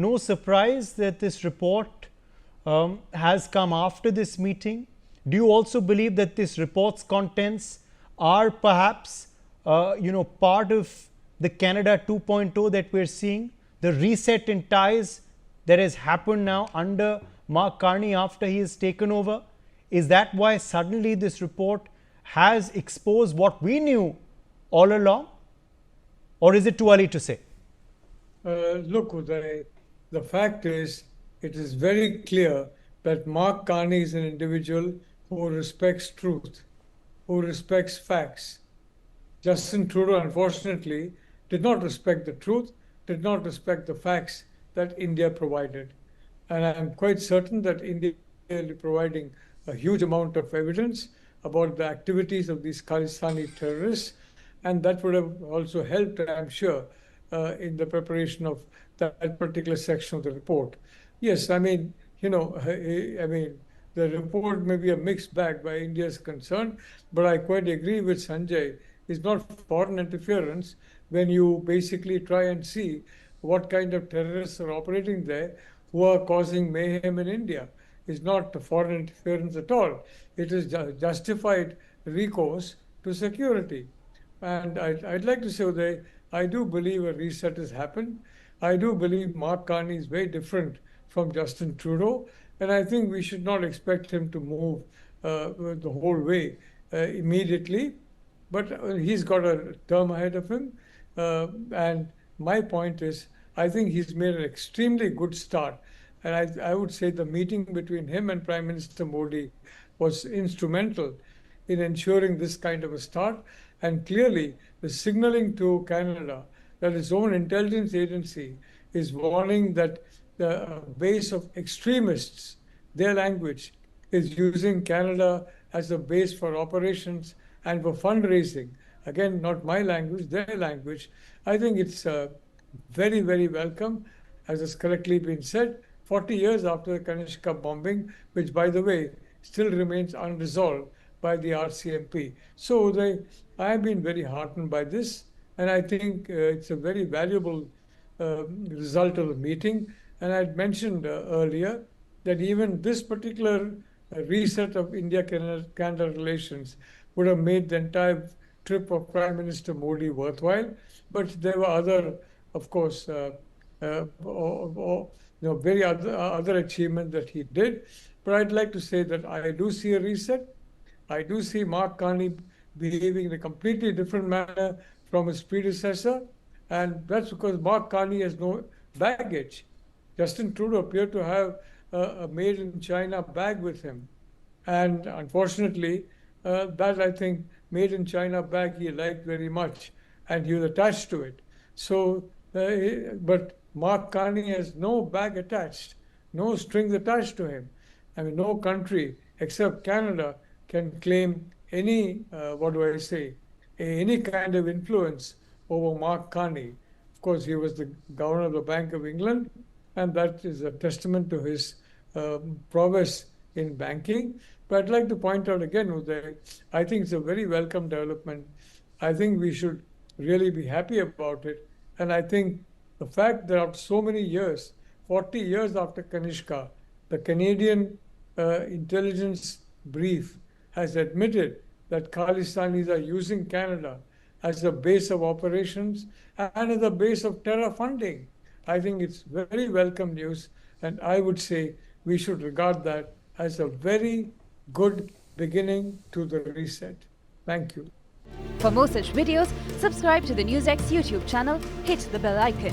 No surprise that this report has come after this meeting. Do you also believe that this report's contents are perhaps, part of the Canada 2.0 that we're seeing, the reset in ties that has happened now under Mark Carney after he has taken over? Is that why suddenly this report has exposed what we knew all along? Or is it too early to say? Look, Uday, the fact is, it is very clear that Mark Carney is an individual who respects truth, who respects facts. Justin Trudeau, unfortunately, did not respect the truth, did not respect the facts that India provided. And I'm quite certain that India is providing a huge amount of evidence about the activities of these Khalistani terrorists, and that would have also helped, I'm sure, in the preparation of that particular section of the report. Yes, the report may be a mixed bag by India's concern, but I quite agree with Sanjay. It's not foreign interference when you basically try and see what kind of terrorists are operating there who are causing mayhem in India. It's not foreign interference at all. It is justified recourse to security. And I'd like to say that I do believe a reset has happened. I do believe Mark Carney is very different from Justin Trudeau, and I think we should not expect him to move the whole way immediately. But he's got a term ahead of him. And my point is, I think he's made an extremely good start. And I would say the meeting between him and Prime Minister Modi was instrumental in ensuring this kind of a start. And clearly, the signaling to Canada that its own intelligence agency is warning that the base of extremists, their language, is using Canada as a base for operations and for fundraising. Again, not my language, their language. I think it's very, very welcome, as has correctly been said, 40 years after the Kanishka bombing, which, by the way, still remains unresolved by the RCMP. So I have been very heartened by this, and I think it's a very valuable result of the meeting. And I'd mentioned earlier that even this particular reset of India-Canada relations would have made the entire trip of Prime Minister Modi worthwhile. But there were other, of course, very other achievements that he did. But I'd like to say that I do see a reset. I do see Mark Carney behaving in a completely different manner from his predecessor. And that's because Mark Carney has no baggage. Justin Trudeau appeared to have a made-in-China bag with him. And unfortunately, that, I think, made-in-China bag he liked very much, and he was attached to it. So, but Mark Carney has no bag attached, no strings attached to him. I mean, no country except Canada can claim any, any kind of influence over Mark Carney. Of course, he was the governor of the Bank of England, and that is a testament to his prowess in banking. But I'd like to point out again, Uday, I think it's a very welcome development. I think we should really be happy about it. And I think the fact that after so many years, 40 years after Kanishka, the Canadian intelligence brief has admitted that Khalistanis are using Canada as a base of operations and as a base of terror funding. I think it's very welcome news, and I would say we should regard that as a very good beginning to the reset. Thank you. For more such videos, subscribe to the NewsX YouTube channel, hit the bell icon.